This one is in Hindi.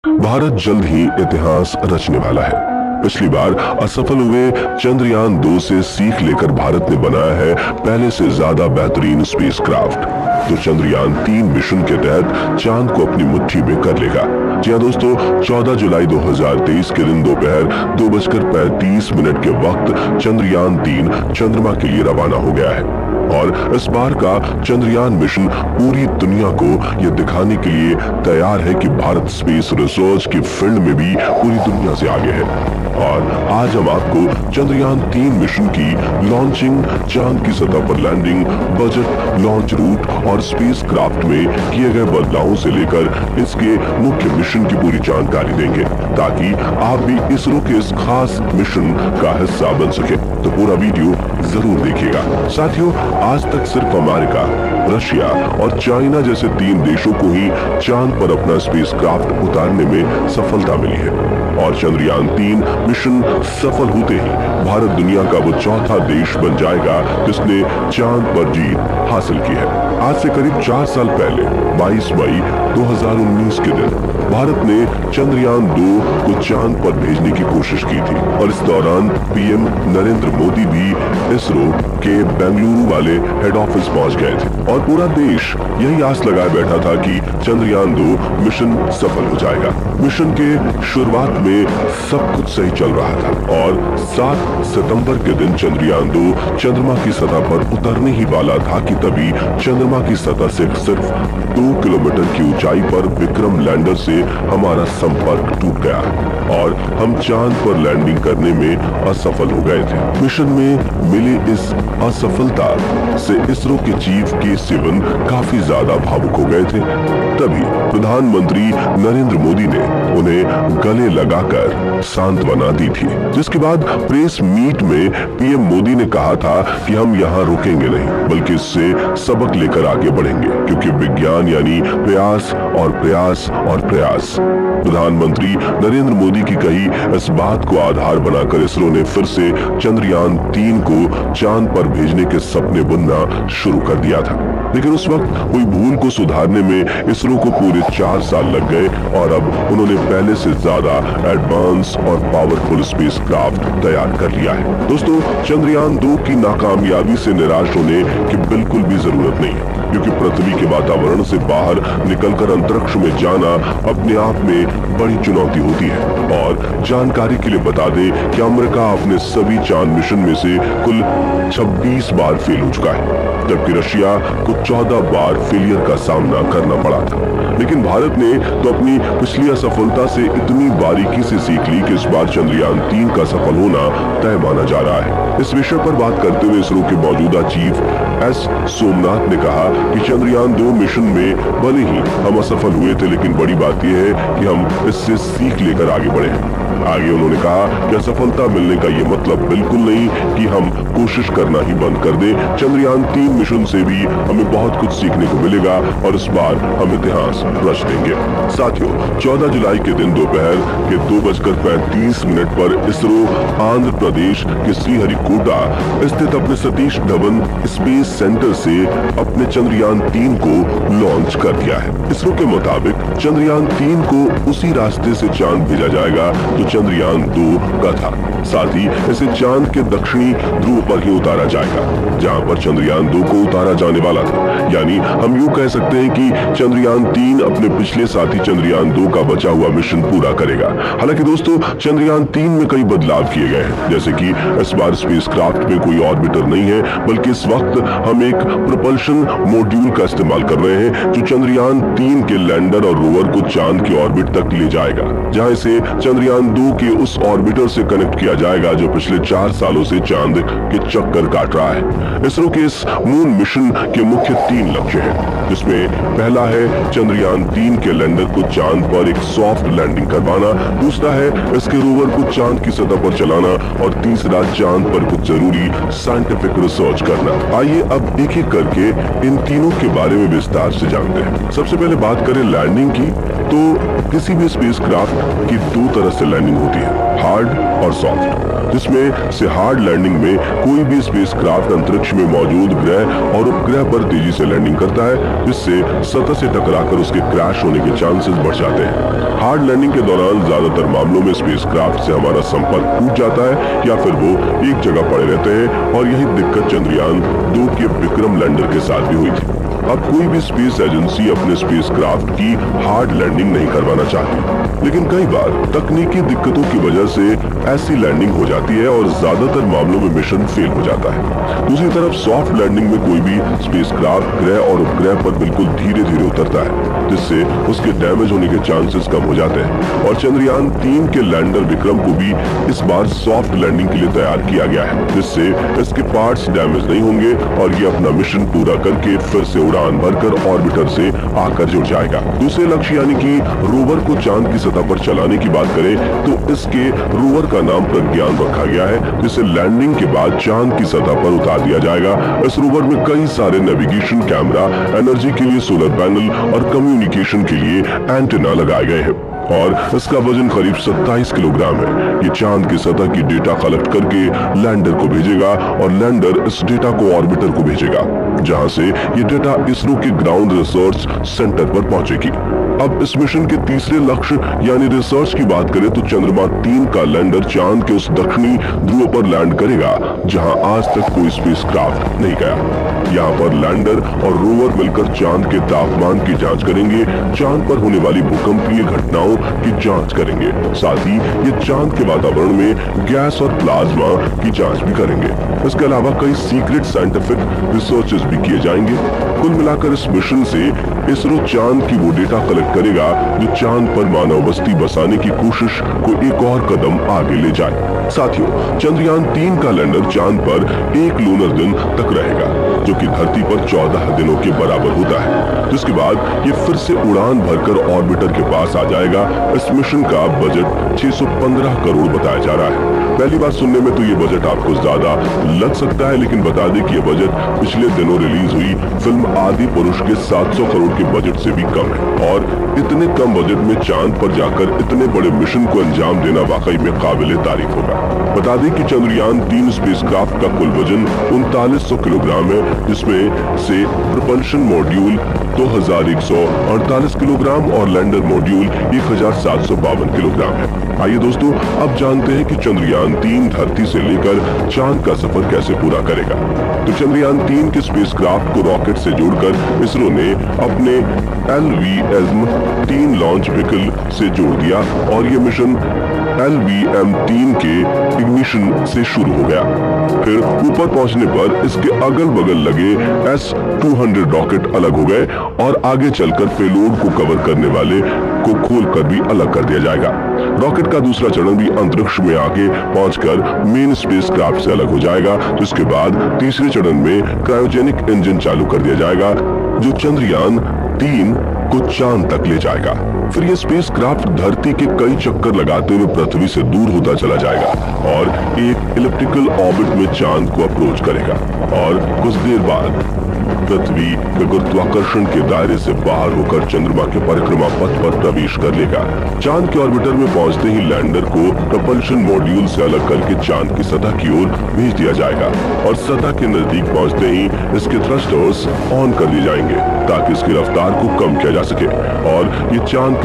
भारत जल्द ही इतिहास रचने वाला है। पिछली बार असफल हुए चंद्रयान 2 से सीख लेकर भारत ने बनाया है पहले से ज्यादा बेहतरीन स्पेसक्राफ्ट, जो चंद्रयान 3 मिशन के तहत चांद को अपनी मुट्ठी में कर लेगा। जी हाँ दोस्तों, 14 जुलाई 2023 के दिन दोपहर 2:35 के वक्त चंद्रयान 3 चंद्रमा के लिए रवाना हो गया है। और इस बार का चंद्रयान मिशन पूरी दुनिया को यह दिखाने के लिए तैयार है कि भारत स्पेस रिसर्च की फील्ड में भी पूरी दुनिया से आगे है। और आज हम आपको चंद्रयान 3 मिशन की लॉन्चिंग, चांद की सतह पर लैंडिंग, बजट, लॉन्च रूट और स्पेस क्राफ्ट में किए गए बदलावों से लेकर इसके मुख्य मिशन की पूरी जानकारी देंगे, ताकि आप भी इसरो के इस खास मिशन का हिस्सा बन सके। तो पूरा वीडियो जरूर देखिएगा। साथियों, आज तक सिर्फ अमेरिका, रशिया और चाइना जैसे 3 देशों को ही चांद पर अपना स्पेसक्राफ्ट उतारने में सफलता मिली है। और चंद्रयान 3 मिशन सफल होते ही भारत दुनिया का वो चौथा देश बन जाएगा जिसने चांद पर जीत हासिल की है। आज से करीब 4 साल पहले 22 मई 2019 के दिन भारत ने चंद्रयान 2 को चांद पर भेजने की कोशिश की थी। और इस दौरान पीएम नरेंद्र मोदी भी इसरो के बेंगलुरु वाले हेड ऑफिस पहुंच गए थे। और पूरा देश यही आस लगाए बैठा था कि चंद्रयान 2 मिशन सफल हो जाएगा। मिशन के शुरुआत में सब कुछ सही चल रहा था और 7 सितंबर के दिन चंद्रयान 2 चंद्रमा की सतह पर उतरने ही वाला था कि तभी चंद्रमा की सतह से सिर्फ 2 किलोमीटर की ऊंचाई पर विक्रम लैंडर से हमारा संपर्क टूट गया और हम चांद पर लैंडिंग करने में असफल हो गए थे। मिशन में मिली इस असफलता से इसरो के चीफ के सिवन काफी ज्यादा भावुक हो गए थे। तभी प्रधानमंत्री नरेंद्र मोदी ने उन्हें गले लगाकर सांत्वना दी थी, जिसके बाद प्रेस मीट में पीएम मोदी ने कहा था कि हम यहाँ रुकेंगे नहीं, बल्कि इससे सबक लेकर आगे बढ़ेंगे, क्योंकि विज्ञान यानी प्रयास और प्रयास और प्रयास। प्रधानमंत्री नरेंद्र मोदी की कही इस बात को आधार बनाकर इसरो ने फिर से चंद्रयान 3 को चांद पर भेजने के सपने बुनना शुरू कर दिया था। लेकिन उस वक्त हुई भूल को सुधारने में इसरो को पूरे 4 साल लग गए और अब उन्होंने पहले से ज्यादा एडवांस और पावरफुल स्पेसक्राफ्ट तैयार कर लिया है। दोस्तों, चंद्रयान 2 की नाकामयाबी से निराश होने की बिल्कुल भी जरूरत नहीं है, क्योंकि पृथ्वी के वातावरण से बाहर निकलकर अंतरिक्ष में जाना अपने आप में बड़ी चुनौती होती है। और जानकारी के लिए बता दें कि अमेरिका अपने सभी चांद मिशन में से कुल 26 बार फेल हो चुका है, जबकि रशिया को 14 बार फेलियर का सामना करना पड़ा था। लेकिन भारत ने तो अपनी पिछली असफलता से इतनी बारीकी से सीख ली कि इस बार चंद्रयान 3 का सफल होना तय माना जा रहा है। इस विषय पर बात करते हुए इसरो के मौजूदा चीफ एस सोमनाथ ने कहा कि चंद्रयान 2 मिशन में भले ही हम असफल हुए थे, लेकिन बड़ी बात यह है कि हम इससे सीख लेकर आगे बढ़े हैं। आगे उन्होंने कहा कि असफलता मिलने का ये मतलब बिल्कुल नहीं कि हम कोशिश करना ही बंद कर दें। चंद्रयान 3 मिशन से भी हमें बहुत कुछ सीखने को मिलेगा और इस बार हम इतिहास रच देंगे। साथियों, 14 जुलाई के दिन दोपहर के 2:35 पर इसरो आंध्र प्रदेश के श्रीहरिकोटा स्थित अपने सतीश धवन स्पेस सेंटर से अपने चंद्रयान 3 को लॉन्च कर दिया है। इसरो के मुताबिक चंद्रयान 3 को उसी रास्ते से चांद भेजा जाएगा जो चंद्रयान 2 का था। साथ ही इसे चांद के दक्षिणी ध्रुव पर ही उतारा जाएगा, जहां पर चंद्रयान 2 को उतारा जाने वाला था। यानी हम यूं कह सकते हैं कि चंद्रयान 3 अपने पिछले साथी चंद्रयान 2 का बचा हुआ मिशन पूरा करेगा। हालांकि दोस्तों, चंद्रयान 3 में कई बदलाव किए गए हैं, जैसे कि इस बार स्पेसक्राफ्ट में कोई ऑर्बिटर नहीं है, बल्कि इस वक्त हम एक प्रोपल्शन मॉड्यूल का इस्तेमाल कर रहे हैं, जो चंद्रयान 3 के लैंडर और रोवर को चांद की ऑर्बिट तक ले जाएगा, जहां इसे चंद्रयान 2 के उस ऑर्बिटर से कनेक्ट किया जाएगा जो पिछले 4 सालों से चांद के चक्कर काट रहा है। इसरो के इस मून मिशन के मुख्य 3 लक्ष्य हैं, जिसमें पहला है चंद्रयान 3 के लैंडर को चांद पर एक सॉफ्ट लैंडिंग करवाना, दूसरा है इसके रोवर को चांद की सतह पर चलाना और तीसरा चांद पर कुछ जरूरी साइंटिफिक रिसर्च करना। आइए अब एक एक करके इन तीनों के बारे में विस्तार से जानते हैं। सबसे पहले बात करें लैंडिंग की, तो किसी भी स्पेसक्राफ्ट की 2 तरह से लैंडिंग लैंडिंग होती है, हार्ड और सॉफ्ट, जिसमें से हार्ड लैंडिंग में कोई भी स्पेसक्राफ्ट अंतरिक्ष में मौजूद ग्रह और उपग्रह पर तेजी से लैंडिंग करता है, जिससे सतह से टकराकर उसके क्रैश होने के चांसेस बढ़ जाते हैं। हार्ड लैंडिंग के दौरान ज्यादातर मामलों में स्पेसक्राफ्ट से हमारा संपर्क टूट जाता है या फिर वो एक जगह पड़े रहते हैं, और यही दिक्कत चंद्रयान 2 के विक्रम लैंडर के साथ भी हुई थी। अब कोई भी स्पेस एजेंसी अपने स्पेसक्राफ्ट की हार्ड लैंडिंग नहीं करवाना चाहती, लेकिन कई बार तकनीकी दिक्कतों की वजह से ऐसी लैंडिंग हो जाती है और ज्यादातर मामलों में मिशन फेल हो जाता है। दूसरी तरफ सॉफ्ट लैंडिंग में कोई भी स्पेसक्राफ्ट ग्रह और उपग्रह पर बिल्कुल धीरे धीरे उतरता है, जिससे उसके डैमेज होने के चांसेस कम हो जाते हैं। और चंद्रयान 3 के लैंडर विक्रम को भी इस बार सॉफ्ट लैंडिंग के लिए तैयार किया गया है, जिससे इसके पार्ट्स डैमेज नहीं होंगे और ये अपना मिशन पूरा करके फिर से उड़ान भरकर ऑर्बिटर से आकर जुड़ जाएगा। दूसरे लक्ष्य यानी कि रोवर को चांद की सतह पर चलाने की बात करें तो इसके रोवर का नाम प्रज्ञान रखा गया है, जिसे लैंडिंग के बाद चांद की सतह पर उतार दिया जाएगा। इस रोवर में कई सारे नेविगेशन कैमरा, एनर्जी के लिए सोलर पैनल और कम्युनिकेशन के लिए एंटेना लगाए गए हैं, और इसका वजन करीब 27 किलोग्राम है। ये चांद की सतह की डेटा कलेक्ट करके लैंडर को भेजेगा और लैंडर इस डेटा को ऑर्बिटर को भेजेगा, जहां से ये डेटा इसरो के ग्राउंड रिसर्च सेंटर पर पहुंचेगी। अब इस मिशन के तीसरे लक्ष्य यानी रिसर्च की बात करें तो चंद्रमा 3 का लैंडर चांद के उस दक्षिणी ध्रुव पर लैंड करेगा जहां आज तक कोई स्पेसक्राफ्ट नहीं गया। यहाँ पर लैंडर और रोवर मिलकर चांद के तापमान की जांच करेंगे, चांद पर होने वाली भूकंपीय घटनाओं की जांच करेंगे, साथ ही ये चांद के वातावरण में गैस और प्लाज्मा की जांच भी करेंगे। इसके अलावा कई सीक्रेट साइंटिफिक रिसर्चेस भी किए जाएंगे। कुल मिलाकर इस मिशन से इसरो चांद की वो डेटा कलेक्ट करेगा जो चांद पर मानव बस्ती बसाने की कोशिश को एक और कदम आगे ले जाए। साथियों, चंद्रयान 3 का लैंडर चांद पर 1 लूनर दिन तक रहेगा, जो कि धरती पर 14 दिनों के बराबर होता है, जिसके बाद ये फिर से उड़ान भरकर ऑर्बिटर के पास आ जाएगा। इस मिशन का बजट 615 करोड़ बताया जा रहा है। पहली बार सुनने में तो ये बजट आपको ज्यादा लग सकता है, लेकिन बता दें कि ये बजट पिछले दिनों रिलीज हुई फिल्म आदि पुरुष के 700 करोड़ के बजट से भी कम है, और इतने कम बजट में चांद पर जाकर इतने बड़े मिशन को अंजाम देना वाकई में काबिले तारीफ होगा। बता दें कि चंद्रयान 3 स्पेसक्राफ्ट का कुल वजन 3900 किलोग्राम है, जिसमें से प्रपल्शन मॉड्यूल 2148 किलोग्राम और लैंडर मॉड्यूल 1752 किलोग्राम है। आइए दोस्तों, अब जानते हैं कि चंद्रयान 3 धरती से लेकर चांद का सफर कैसे पूरा करेगा। तो चंद्रयान 3 के स्पेसक्राफ्ट को रॉकेट से जोड़कर इसरो ने अपने LVM-3 लॉन्च व्हीकल से जोड़ दिया और ये मिशन LVM-3 के इग्निशन से शुरू हो गया। फिर ऊपर पहुंचने पर इसके अगल बगल लगे S-200 रॉकेट अलग हो गए और आगे चलकर पेलोड को कवर करने वाले को खोलकर भी अलग कर दिया जाएगा। रॉकेट का दूसरा चरण भी अंतरिक्ष में आगे पहुंचकर मेन स्पेसक्राफ्ट से अलग हो जाएगा, जिसके बाद तीसरे चरण में क्रायोजेनिक इंजन चालू कर दिया जाएगा, जो चंद्रयान 3 को चांद तक ले जाएगा। फिर यह स्पेसक्राफ्ट धरती के कई चक्कर लगाते हुए पृथ्वी से दूर होता चला जाएगा और एक इलिप्टिकल ऑर्बिट में चांद को अप्रोच करेगा, और कुछ देर बाद पृथ्वी के गुरुत्वाकर्षण के दायरे से बाहर होकर चंद्रमा के परिक्रमा पथ पर प्रवेश कर लेगा। चांद के ऑर्बिटर में पहुंचते ही लैंडर को प्रपल्शन मॉड्यूल से अलग करके चांद की सतह की ओर भेज दिया जाएगा, और सतह के नजदीक पहुंचते ही इसके थ्रस्टर्स ऑन कर दिए जाएंगे ताकि इसकी रफ्तार को कम किया जा सके और ये चांद